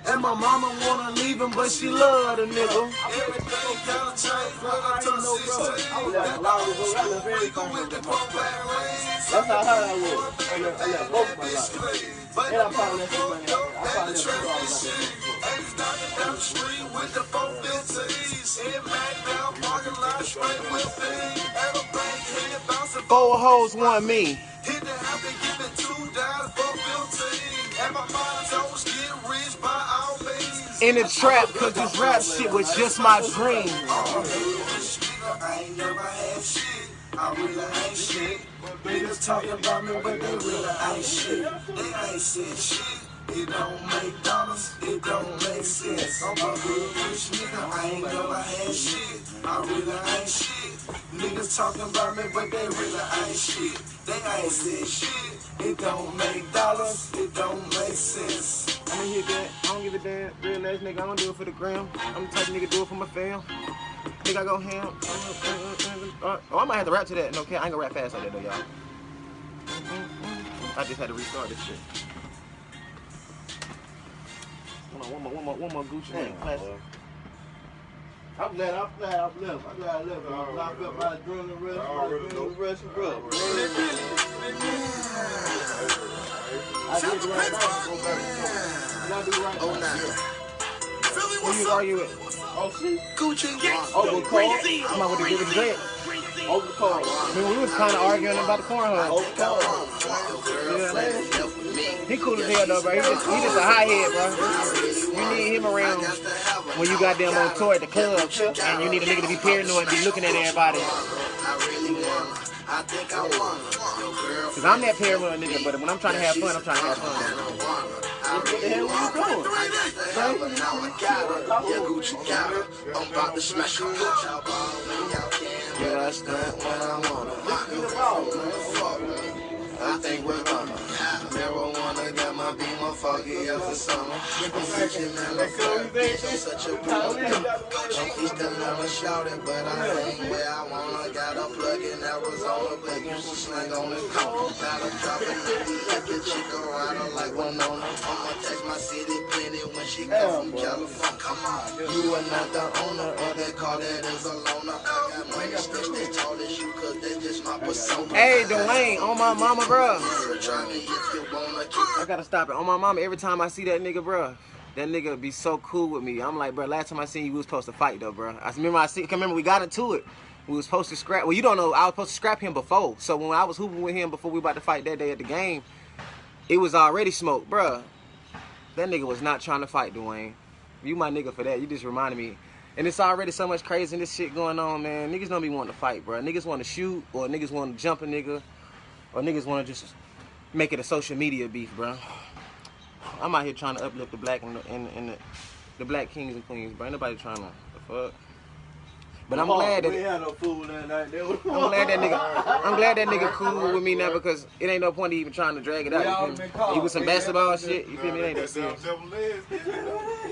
And my mama wanna leave him, but she love the nigga. That's how hard I was. I left both my life. And I probably left some money out there. I probably left $2 out there. 4 hoes, 1 me. In the trap, cause this rap shit was just my dream. I ain't never had shit. I really ain't shit. Niggas talking about me, but they really ain't shit. They ain't said shit. It don't make dollars. It don't make sense. I'm a real rich nigga. I ain't never had shit. I really ain't shit. Niggas talking about me, but they really ain't shit. They ain't said shit. It don't make dollars. It don't make sense. I'm gonna hit that. I don't give a damn. Real ass nigga. I don't do it for the gram. I'm the type of nigga do it for my fam. Nigga, I go ham. Oh, I might have to rap to that. No, okay, I ain't gonna rap fast like that though, y'all. I just had to restart this shit. Hold on, one more Gucci Mane classic. I'm glad I left. I'm glad I left. I'm locked up by the adrenaline rush, bro. I did the right thing. I do the right thing. Who you argue with? Oh, shit. Gucci. Over Cole. I'm out with the good dread. Over Cole. I mean, we was kind of arguing about the cornhole. Over Cole. Yeah, man. He cool as hell, though, bro. He just a high head, bro. You need him around when you got them on tour at the club, and you need a nigga to be paranoid and be looking at everybody. Cause I'm that paranoid nigga, but when I'm trying to have fun, I'm trying to have fun. What the hell are you doing? I'm about to smash your yeah, that's not what I want. I think we're gonna marijuana got my beamer foggy as the summer. I'm fishing in the fire, bitch, I'm such a problem. I'm feasting on a shouting, but I ain't where I wanna. Got a plug in Arizona, but you some slang on the corner. Gotta drop it, let the chica rider like Winona. I'ma text my city plenty when she come from California. Come on, you are not the owner of that car that is a loner. I got money sticks, they tall as you, cause they just my persona. Hey, Dwayne, on my mama, bro. I gotta stop it. On my mama, every time I see that nigga, bro, that nigga be so cool with me. I'm like, bro, last time I seen you, we was supposed to fight, though, bro. I remember we got into it. We was supposed to scrap. Well, you don't know, I was supposed to scrap him before. So when I was hooping with him before we about to fight that day at the game, it was already smoke, bro. That nigga was not trying to fight, Dwayne. You my nigga for that. You just reminded me. And it's already so much crazy in this shit going on, man. Niggas don't be wanting to fight, bro. Niggas want to shoot, or niggas want to jump a nigga, or niggas want to just make it a social media beef, bro. I'm out here trying to uplift the black and the black kings and queens, bro. Ain't nobody trying to, the fuck. But I'm glad that I'm glad that nigga cool with me now, because it ain't no point even trying to drag it out. He was some basketball shit, you feel me? It ain't that serious.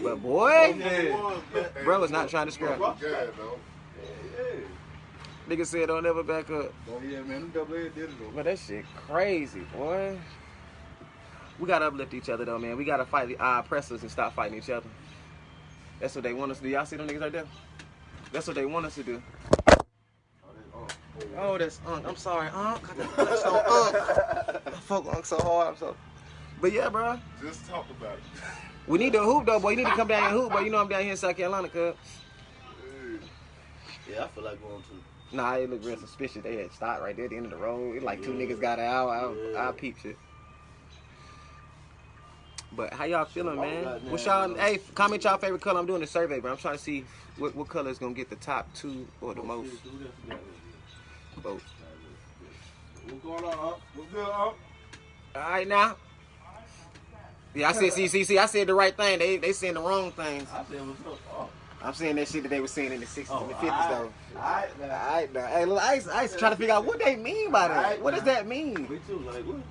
But boy, bro was not trying to scrap. Nigga said don't ever back up. Oh yeah, man, them double A did it though. But that shit crazy, boy. We gotta uplift each other though, man. We gotta fight our oppressors and stop fighting each other. That's what they want us to do. Y'all see them niggas right there? That's what they want us to do. Oh, that's Unc. I'm sorry, Unc. That's so Unc. I fuck Unc so hard. I'm so. But yeah, bro. Just talk about it. We need to hoop though, boy. You need to come down here and hoop, boy. You know I'm down here in South Carolina, cuz. Yeah, I feel like going to. Nah, it looked real suspicious. They had stopped right there at the end of the road. It like two niggas got out. I peep shit. But how y'all feeling, man? What's y'all? Hey, comment y'all favorite color. I'm doing a survey, bro. I'm trying to see what color is gonna get the top 2 or the most votes. What's going on, Unc? What's good, Unc? All right now. Yeah, I said. See, I said the right thing. They saying the wrong things. I said what's up, I'm saying that shit that they were saying in the 60s and the 50s, though. Alright, now. Hey, look, I used to try to figure out what they mean by that. What does that mean? Me too, like what?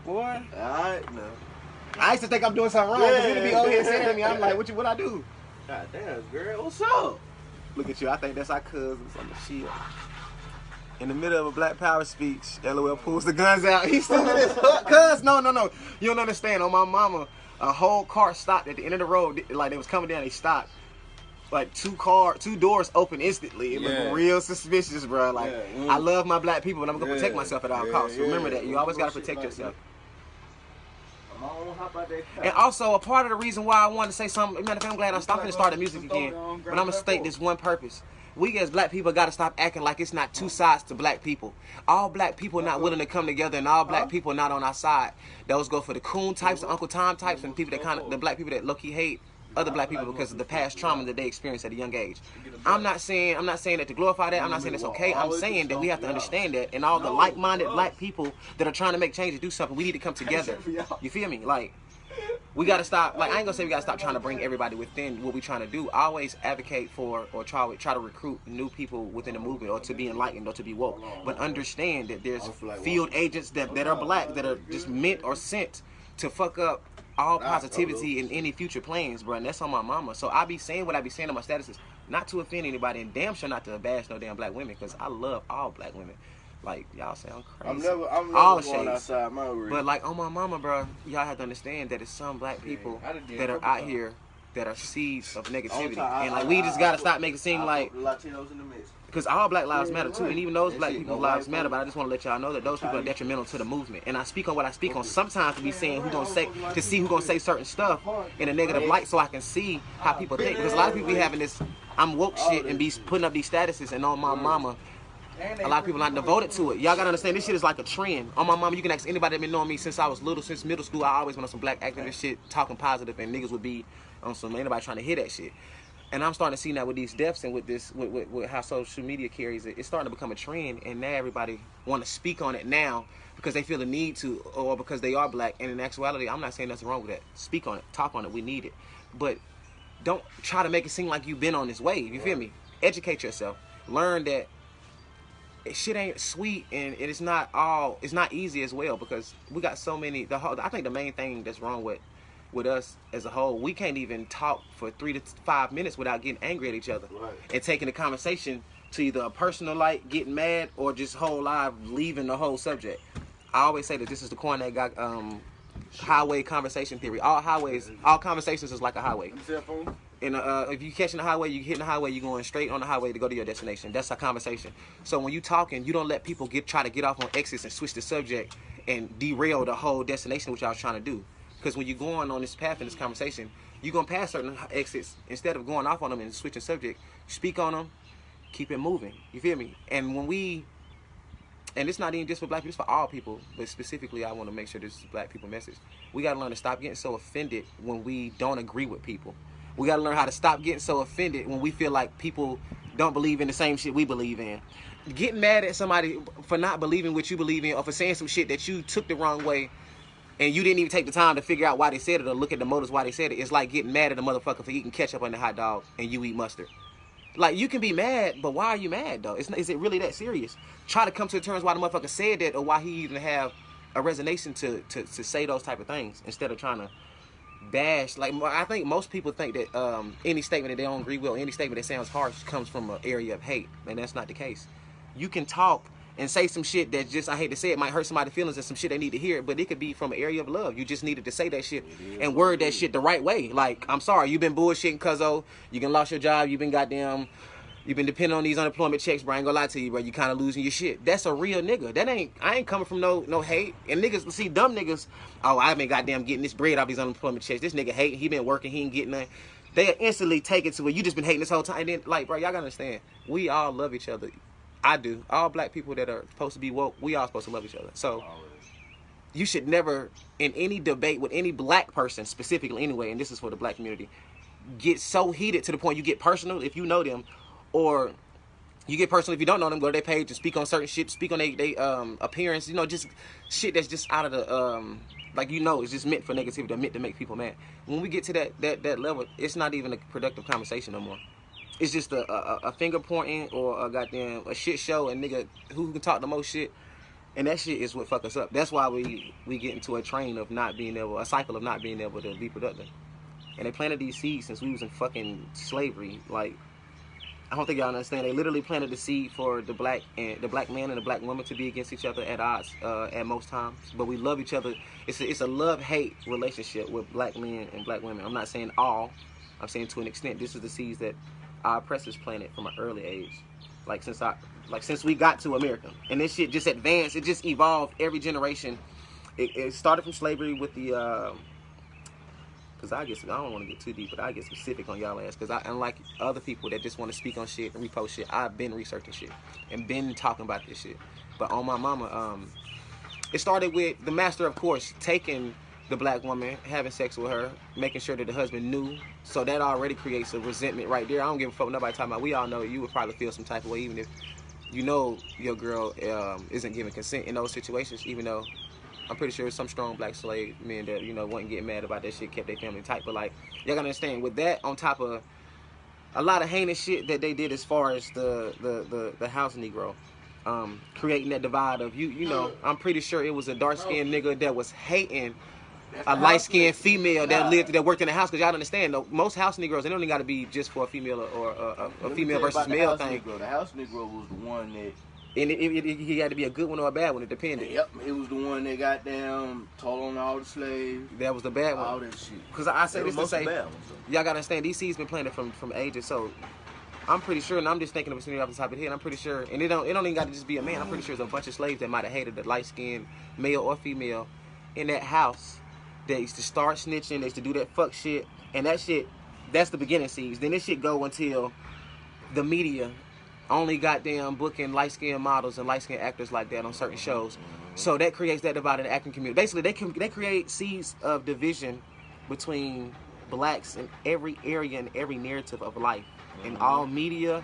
Boy. Alright, now. I used to think I'm doing something wrong, because you be over here saying to me, I'm like, what I do? God damn, girl, what's up? Look at you. I think that's our cousins on the shield. In the middle of a Black Power speech, LOL pulls the guns out. He's still in his cuz. No. You don't understand. On my mama, a whole car stopped at the end of the road. Like they was coming down, they stopped. Like two doors open instantly. It looked real suspicious, bro. Like I love my black people, and I'm gonna protect myself at all costs. Remember that. You always gotta protect yourself. And also, a part of the reason why I wanted to say something, matter of fact, I'm glad I'm stopping to start the music again. But I'm gonna state this one purpose. We as black people gotta stop acting like it's not two sides to black people. All black people not willing to come together, and all black people not on our side. Those go for the coon types, the Uncle Tom types, and people that the black people that low-key hate other black people because of the past trauma that they experienced at a young age. I'm not saying that to glorify that. I'm not saying it's okay. I'm saying that we have to understand that, and all the like-minded black people that are trying to make changes, do something, we need to come together. You feel me? Like, we got to stop. Like, I ain't gonna say we got to stop trying to bring everybody within what we trying to do. I always advocate for or try to recruit new people within the movement, or to be enlightened, or to be woke. But understand that there's field agents that are black that are just meant or sent to fuck up all positivity in any future plans, bro. And that's on my mama. So I be saying what I be saying on my statuses, not to offend anybody, and damn sure not to bash no damn black women, because I love all black women. Like, y'all sound crazy. I'm never all going shades. outside my room. But like on my mama, bro, y'all have to understand that it's some black people that are out here that are seeds of negativity, and like we just gotta stop making it seem like Latinos in the mix. because all black lives matter too, and even those black people's lives matter. But I just want to let y'all know that those people are detrimental to the movement. And I speak on what I speak on. Sometimes to be saying who's gonna say, to see who's gonna say certain stuff in a negative light, so I can see how people think. Because a lot of people be having this I'm woke shit and be putting up these statuses, and on my mama, a lot of people not devoted to it. Y'all gotta understand, this shit is like a trend. On my mama, you can ask anybody that been knowing me since I was little, since middle school. I always been on some black activist shit, talking positive, and niggas would be on some, anybody trying to hear that shit. And I'm starting to see now with these deaths and with this, with how social media carries it, it's starting to become a trend, and now everybody want to speak on it now because they feel the need to, or because they are black. And in actuality, I'm not saying nothing wrong with that. Speak on it, talk on it, we need it. But don't try to make it seem like you've been on this wave, you feel me? Educate yourself. Learn that shit ain't sweet, and it's not easy as well, because we got so many, I think the main thing that's wrong with us as a whole, we can't even talk for 3 to 5 minutes without getting angry at each other, and taking the conversation to either a personal light, getting mad, or just whole live leaving the whole subject. I always say that this is the QuanThatGuy highway conversation theory. All conversations is like a highway. And if you catching the highway, you hitting the highway, you're going straight on the highway to go to your destination. That's a conversation. So when you talking, you don't let people try to get off on exits and switch the subject and derail the whole destination which I was trying to do. Because when you're going on this path in this conversation, you're going to pass certain exits. Instead of going off on them and switching subject, speak on them, keep it moving. You feel me? And and it's not even just for black people, it's for all people, but specifically I want to make sure this is a black people message. We got to learn to stop getting so offended when we don't agree with people. We got to learn how to stop getting so offended when we feel like people don't believe in the same shit we believe in. Getting mad at somebody for not believing what you believe in, or for saying some shit that you took the wrong way and you didn't even take the time to figure out why they said it or look at the motives why they said it. It's like getting mad at a motherfucker for eating ketchup on the hot dog and you eat mustard. Like, you can be mad, but why are you mad, though? Is it really that serious? Try to come to terms why the motherfucker said that, or why he even have a resonation to say those type of things, instead of trying to bash. Like, I think most people think that any statement that they don't agree with, or any statement that sounds harsh, comes from an area of hate, and that's not the case. You can talk and say some shit that just, I hate to say it, might hurt somebody's feelings, and some shit they need to hear, but it could be from an area of love. You just needed to say that shit and word that shit the right way. Like, I'm sorry, you've been bullshitting, cuzzo. You can lost your job. You've been depending on these unemployment checks, bro. I ain't gonna lie to you, bro. You kind of losing your shit. That's a real nigga. I ain't coming from no hate. And niggas, see, dumb niggas, oh, I been goddamn getting this bread off these unemployment checks. This nigga hate. He been working. He ain't getting nothing. They instantly take it to where you just been hating this whole time. And then, like, bro, y'all gotta understand. We all love each other. I do. All black people that are supposed to be woke, we all supposed to love each other. So you should never, in any debate with any black person, specifically anyway, and this is for the black community, get so heated to the point you get personal if you know them, or you get personal if you don't know them. Go to their page and speak on certain shit, speak on their appearance, you know, just shit that's just out of the like, you know, it's just meant for negativity, meant to make people mad. When we get to that level, it's not even a productive conversation no more. It's just a finger pointing, or a shit show, and nigga who can talk the most shit, and that shit is what fuck us up. That's why we get into a cycle of not being able to be productive. And they planted these seeds since we was in fucking slavery. Like, I don't think y'all understand. They literally planted the seed for the black man and the black woman to be against each other at odds at most times. But we love each other. It's a love-hate relationship with black men and black women. I'm not saying all. I'm saying to an extent. This is the seeds that our oppressors planted from an early age. Like since we got to America. And this shit just advanced. It just evolved every generation. It started from slavery with the because I don't want to get too deep, but I get specific on y'all ass. Because unlike other people that just want to speak on shit and repost shit, I've been researching shit and been talking about this shit. But on my mama, it started with the master, of course, taking the black woman, having sex with her, making sure that the husband knew. So that already creates a resentment right there. I don't give a fuck what nobody talking about. We all know you would probably feel some type of way, even if you know your girl isn't giving consent in those situations, even though I'm pretty sure some strong black slave men that, you know, wasn't getting mad about that shit, kept their family tight. But, like, y'all gotta understand, with that on top of a lot of heinous shit that they did as far as the house Negro, creating that divide of, you know, I'm pretty sure it was a dark-skinned nigga that was hating a light-skinned female that worked in the house. Because y'all understand, though, most house Negroes, they don't even got to be just for a female or a female versus male thing. The house Negro was the one that... And he had to be a good one or a bad one. It depended. Yep, it was the one that got down, told on all the slaves. That was the bad one. All that shit. Because I say this to say, y'all gotta understand, these seeds been planted from ages. So I'm pretty sure, and I'm just thinking of a scenario off the top of the head. I'm pretty sure, and it don't even got to just be a man. I'm pretty sure there's a bunch of slaves that might have hated the light skinned male or female in that house. They used to start snitching. They used to do that fuck shit, and that shit, that's the beginning seeds. Then this shit go until the media only goddamn booking light-skinned models and light-skinned actors like that on certain shows. So that creates that divide in the acting community. Basically, they create seeds of division between blacks in every area and every narrative of life. In all media.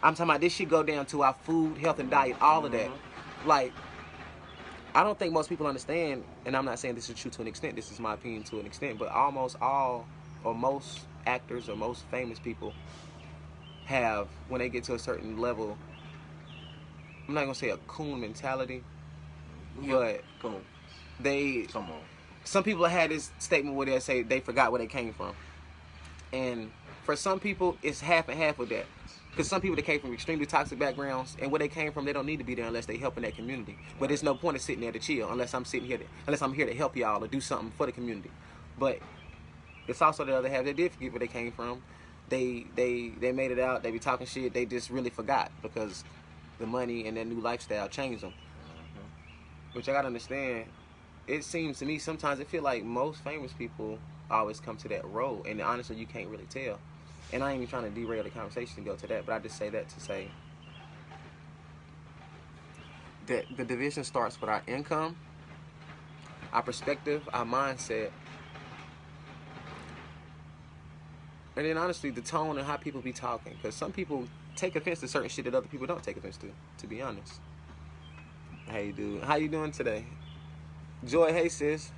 I'm talking about this shit go down to our food, health, and diet, all of that. Like, I don't think most people understand, and I'm not saying this is true to an extent, this is my opinion to an extent, but almost all or most actors or most famous people have, when they get to a certain level, I'm not gonna say a coon mentality, but some people had this statement where they say they forgot where they came from, and for some people it's half and half of that, because some people that came from extremely toxic backgrounds and where they came from, they don't need to be there unless they help in that community. But there's no point in sitting there to chill unless I'm here to help y'all or do something for the community. But it's also the other half that did forget where they came from. They made it out. They be talking shit. They just really forgot because the money and their new lifestyle changed them. Which I gotta understand. It seems to me sometimes it feel like most famous people always come to that role, and honestly, you can't really tell. And I ain't even trying to derail the conversation and go to that, but I just say that to say that the division starts with our income, our perspective, our mindset. And then honestly, the tone and how people be talking. Because some people take offense to certain shit that other people don't take offense to be honest. Hey, dude. How you doing today? Joy, hey, sis.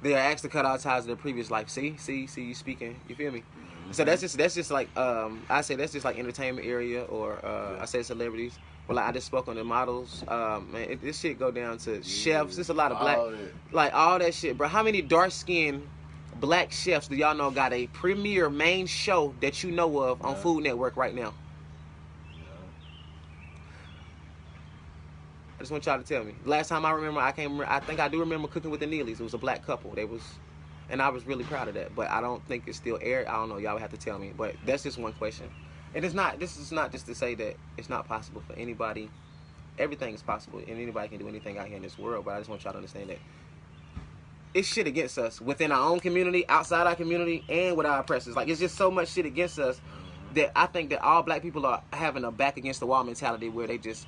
They are asked to cut out ties to their previous life. See you speaking. You feel me? So that's just like, I say that's just like entertainment area, or I say celebrities. Well, like I just spoke on the models. Man, this shit go down to chefs. There's a lot of black, like all that shit, bro. How many dark-skinned black chefs do y'all know got a premiere main show that you know of on Food Network right now? I just want y'all to tell me. Last time I remember, I think I do remember Cooking with the Neelys. It was a black couple. And I was really proud of that. But I don't think it's still aired. I don't know. Y'all would have to tell me. But that's just one question. And this is not just to say that it's not possible for anybody. Everything is possible, and anybody can do anything out here in this world. But I just want y'all to understand that it's shit against us within our own community, outside our community, and with our oppressors. Like, it's just so much shit against us that I think that all black people are having a back against the wall mentality where they just,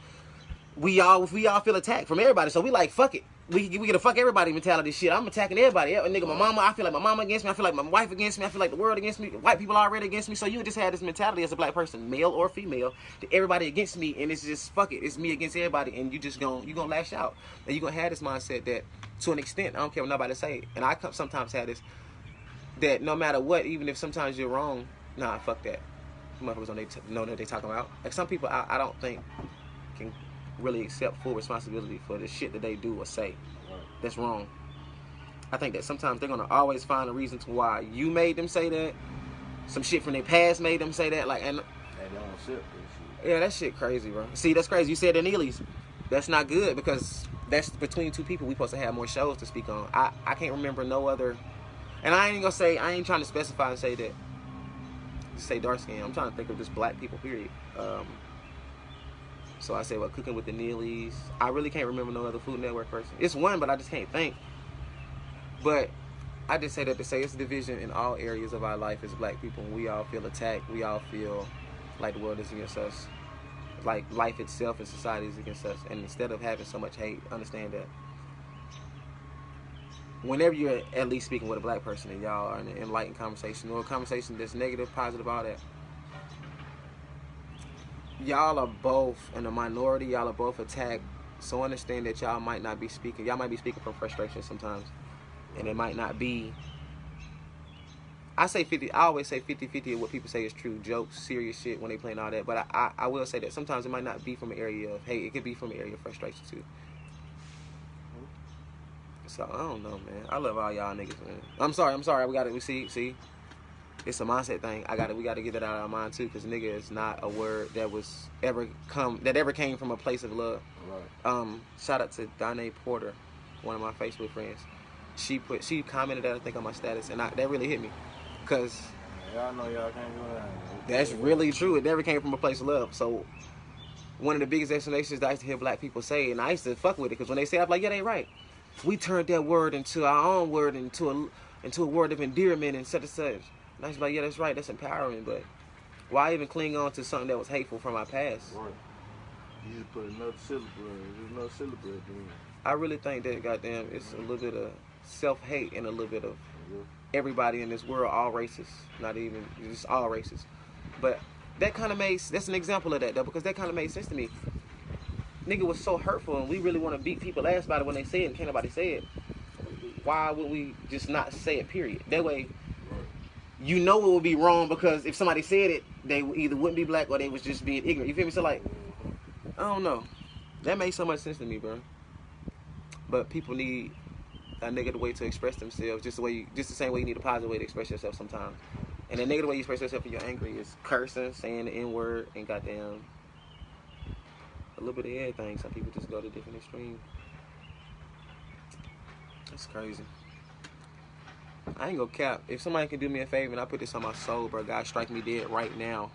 we all feel attacked from everybody. So we like, fuck it. We get a fuck everybody mentality shit. I'm attacking everybody. Nigga, my mama, I feel like my mama against me. I feel like my wife against me. I feel like the world against me. White people already against me. So you just had this mentality as a black person, male or female, that everybody against me, and it's just, fuck it. It's me against everybody, and you gonna lash out. And you gonna have this mindset that, to an extent, I don't care what nobody say, and I sometimes have this, that no matter what, even if sometimes you're wrong, nah, fuck that. Motherfuckers don't know what they talking about. Like, some people I don't think can really accept full responsibility for the shit that they do or say. That's wrong. I think that sometimes they're gonna always find a reason to why you made them say that. Some shit from their past made them say that. Like, and They don't accept that shit. yeah, that shit crazy, bro. See, that's crazy. You said the Neelys. That's not good because that's between two people. We supposed to have more shows to speak on. I can't remember no other. And I ain't gonna say, I ain't trying to specify and say that, say dark skin. I'm trying to think of just black people, period. So I say, what, Cooking with the Neelys. I really can't remember no other Food Network person. It's one, but I just can't think. But I just say that to say it's a division in all areas of our life as black people. We all feel attacked. We all feel like the world is against us. Like life itself and society is against us. And instead of having so much hate, understand that whenever you're at least speaking with a black person and y'all are in an enlightened conversation or a conversation that's negative, positive, all that, y'all are both in a minority, y'all are both attacked. So understand that y'all might not be speaking, y'all might be speaking from frustration sometimes. And it might not be, I always say 50-50 of what people say is true, jokes, serious shit when they playing all that. But I will say that sometimes it might not be from an area of hate, it could be from an area of frustration too. So I don't know, man. I love all y'all niggas, man. I'm sorry. We see. It's a mindset thing. We gotta get that out of our mind too, because nigga is not a word that ever came from a place of love. Right. Shout out to Danae Porter, one of my Facebook friends. She commented that, I think, on my status, and that really hit me, because y'all know y'all can't do that. That's really true. It never came from a place of love. So one of the biggest explanations that I used to hear black people say, and I used to fuck with it, because when they say it, I'm like, yeah, they right. We turned that word into our own word, into a word of endearment and such and such. And I was like, yeah, that's right. That's empowering. But why even cling on to something that was hateful from our past? Right. You just put another syllable. There's no syllable at the end. I really think that, goddamn, it's a little bit of self-hate and a little bit of everybody in this world, all races, not even just all races. But that kind of that's an example of that, though, because that kind of made sense to me. Nigga was so hurtful, and we really want to beat people ass about it when they say it and can't nobody say it. Why would we just not say it, period? That way, you know it would be wrong, because if somebody said it, they either wouldn't be black or they was just being ignorant. You feel me? So, like, I don't know. That made so much sense to me, bro. But people need a negative way to express themselves, just the same way you need a positive way to express yourself sometimes. And the negative way you express yourself when you're angry is cursing, saying the N-word, and goddamn a little bit of everything. Some people just go to different extremes. That's crazy. I ain't gonna cap. If somebody can do me a favor, and I put this on my soul, bro, God, strike me dead right now.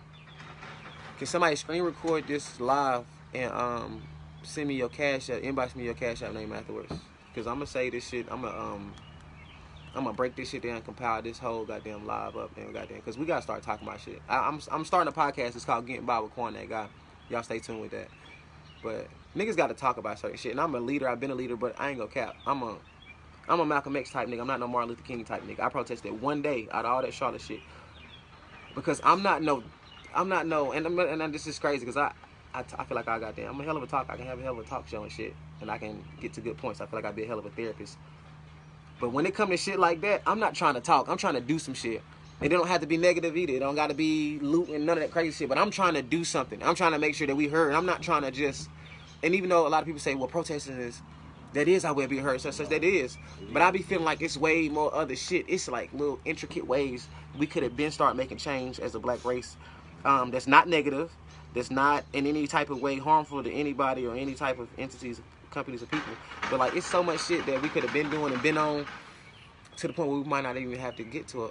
Can somebody screen record this live and send me your cash app, inbox me your cash app name afterwards? Because I'm gonna say this shit. I'm gonna break this shit down and compile this whole goddamn live up and goddamn. Because we gotta start talking about shit. I'm starting a podcast. It's called Getting By with QuanThatGuy. Y'all stay tuned with that. But niggas gotta talk about certain shit. And I'm a leader. I've been a leader, but I ain't gonna cap. I'm a Malcolm X type nigga. I'm not no Martin Luther King type nigga. I protested one day out of all that Charlotte shit. Because I'm not no, and this is crazy, because I feel like I'm a hell of a talker. I can have a hell of a talk show and shit, and I can get to good points. I feel like I'd be a hell of a therapist. But when it comes to shit like that, I'm not trying to talk. I'm trying to do some shit. And it don't have to be negative either. It don't got to be loot and none of that crazy shit. But I'm trying to do something. I'm trying to make sure that we heard. I'm not trying to just, and even though a lot of people say, well, protesting that is how we'll be heard, such that is. But I be feeling like it's way more other shit. It's like little intricate ways we could have been start making change as a black race. That's not negative. That's not in any type of way harmful to anybody or any type of entities, companies, or people. But like, it's so much shit that we could have been doing and been on, to the point where we might not even have to get to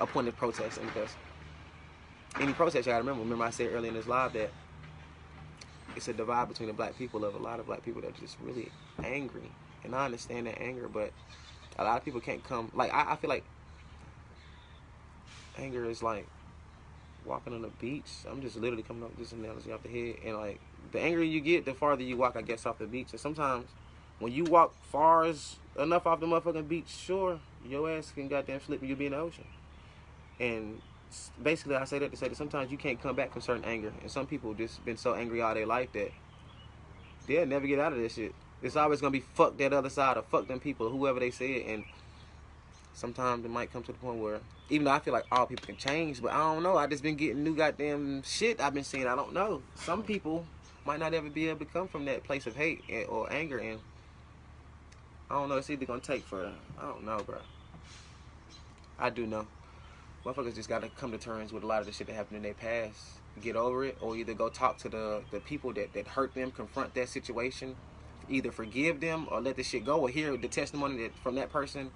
a point of protesting. Because any protest, you gotta remember I said earlier in this live that it's a divide between the black people, of a lot of black people that are just really angry. And I understand that anger, but a lot of people can't come, like, I feel like anger is like walking on the beach. I'm just literally coming up with this analogy off the head. And like, the angrier you get, the farther you walk, I guess, off the beach. And sometimes when you walk far enough off the motherfucking beach shore, your ass can goddamn slip and you'll be in the ocean. And basically, I say that to say that sometimes you can't come back from certain anger. And some people just been so angry all their life that they'll never get out of this shit. It's always gonna be fuck that other side, or fuck them people, or whoever they say it. And sometimes it might come to the point where, even though I feel like all people can change, but I don't know. I just been getting new goddamn shit I've been seeing. I don't know. Some people might not ever be able to come from that place of hate or anger. And I don't know. It's either gonna take for. I don't know, bro. I do know. Motherfuckers just gotta come to terms with a lot of the shit that happened in their past, get over it, or either go talk to the people that hurt them, confront that situation, either forgive them or let the shit go, or hear the testimony from that person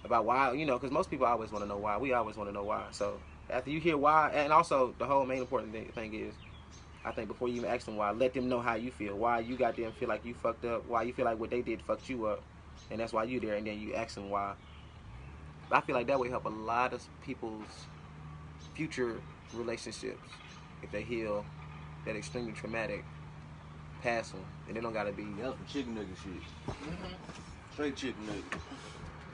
about why, you know, because most people always want to know why. We always want to know why. So after you hear why, and also the whole main important thing is, I think before you even ask them why, let them know how you feel, why you got them feel like you fucked up, why you feel like what they did fucked you up, and that's why you there, and then you ask them why. I feel like that would help a lot of people's future relationships if they heal that extremely traumatic past one, and they don't gotta be. That's some chicken nugget shit. Straight chicken nugget.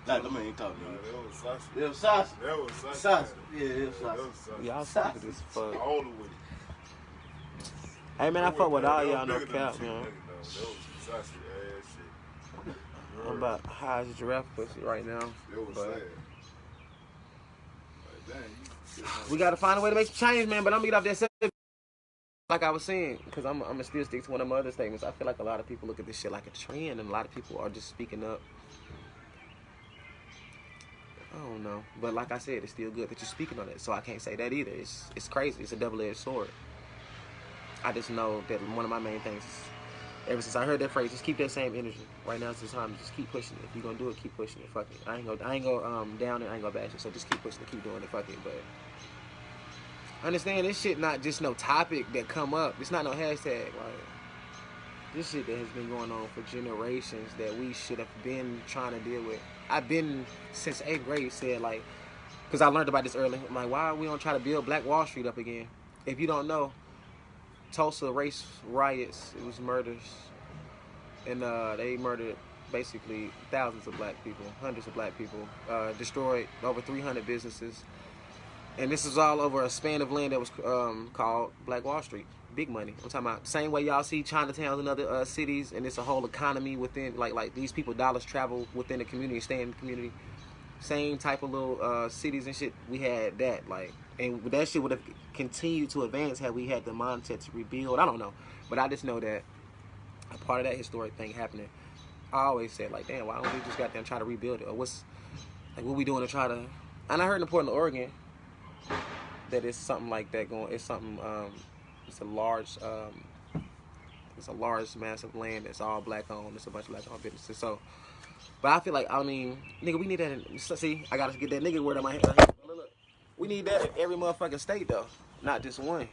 Nah, them ain't talking. That was sausage. That was sausage. That was sausage. Sausage. Yeah, it was sausage. Y'all stupid as fuck. All the way. Hey man, I fuck with all y'all, no cap, man. That was some sausage ass shit. I'm about high as a giraffe pussy right now. It was But sad. Like, dang, we gotta find a way to make some change, man. But I'm gonna get off that subject. Like I was saying, because I'm gonna still stick to one of my other statements. I feel like a lot of people look at this shit like a trend, and a lot of people are just speaking up. I don't know, but like I said, it's still good that you're speaking on it. So I can't say that either. It's crazy. It's a double-edged sword. I just know that one of my main things is, ever since I heard that phrase, just keep that same energy. Right now it's the time to just keep pushing it. If you're gonna do it, keep pushing it. Fuck it. I ain't gonna down it. I ain't gonna bash it. So just keep pushing it, keep doing it. Fuck it. But understand this shit not just no topic that come up. It's not no hashtag. Like this shit that has been going on for generations that we should have been trying to deal with. I've been since 8th grade said like, because I learned about this early. I'm like, why are we don't try to build Black Wall Street up again? If you don't know, Tulsa race riots, it was murders, and they murdered basically thousands of black people, hundreds of black people, destroyed over 300 businesses, and this is all over a span of land that was called Black Wall Street. Big money. I'm talking about same way y'all see Chinatowns and other cities, and it's a whole economy within, like these people dollars travel within the community, stay in the community. Same type of little cities and shit. We had that, like, and that shit would have continued to advance had we had the mindset to rebuild. I don't know, but I just know that a part of that historic thing happening. I always said like, damn, why don't we just goddamn try to rebuild it, or what we doing to try to? And I heard in Portland, Oregon, that it's something like that going. It's something. It's a large, massive land that's all black owned. It's a bunch of black owned businesses. So, but I feel like, I mean, nigga, we need that. See, I gotta get that nigga word on my head. Look, we need that in every motherfucking state though, not just one.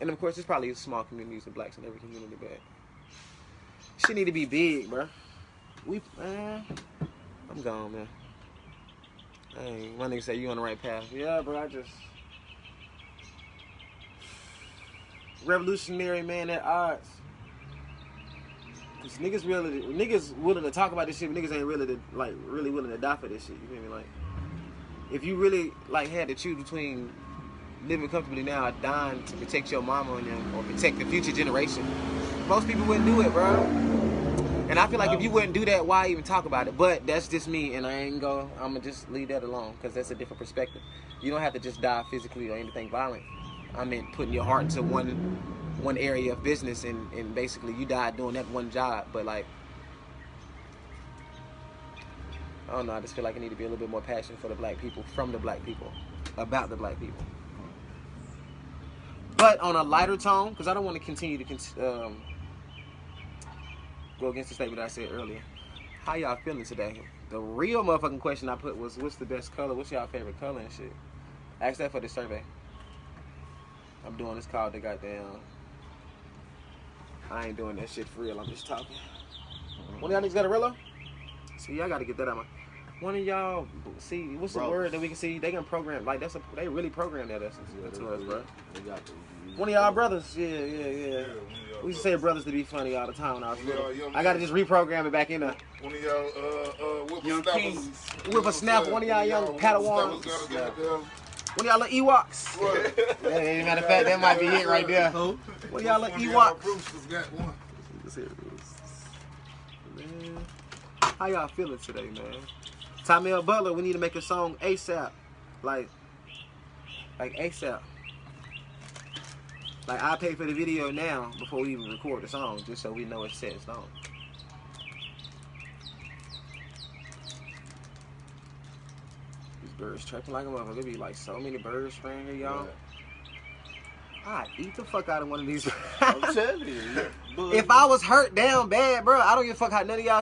And of course, there's probably small communities of blacks in every community, but shit need to be big, bro. Man, I'm gone, man. Hey, my nigga say you on the right path. Yeah, bro, I just. Revolutionary man at odds. Cause niggas willing to talk about this shit, but niggas ain't really willing to die for this shit. You feel me? Like, if you really like had to choose between living comfortably now or dying to protect your mama and them, or protect the future generation, most people wouldn't do it, bro. And I feel like if you wouldn't do that, why even talk about it? But that's just me, and I'm gonna just leave that alone, because that's a different perspective. You don't have to just die physically or anything violent. I meant putting your heart into one area of business, and basically you died doing that one job. But like, I don't know, I just feel like I need to be a little bit more passionate for the black people, from the black people, about the black people. But on a lighter tone, because I don't want to continue to go against the statement I said earlier. How y'all feeling today? The real motherfucking question I put was, what's the best color? What's y'all favorite color and shit? Ask that for the survey. I'm doing this called the goddamn. I ain't doing that shit for real. I'm just talking. One of y'all niggas got a Rillo? See, I gotta get that out. One of y'all, see, what's the word that we can see? They can program, like they really program that essence to us, bro. One of y'all brothers, yeah. We used to say brothers to be funny all the time when I was little. I gotta just reprogram it back in there. One of y'all whippersnappers. Whippersnapper, one of y'all young Padawans. One of y'all little Ewoks. Yeah, matter of fact, that might be it right there. One of y'all little Ewoks. Brewster's got one. Man, how y'all feeling today, man? Tamel Butler, we need to make a song ASAP. Like ASAP. Like, I pay for the video now before we even record the song, just so we know it's set in stone. Birds chirping like a motherfucker. There be like so many birds around here, y'all. I'd eat the fuck out of one of these. I'm telling you. If I was hurt down bad, bro, I don't give a fuck how none of y'all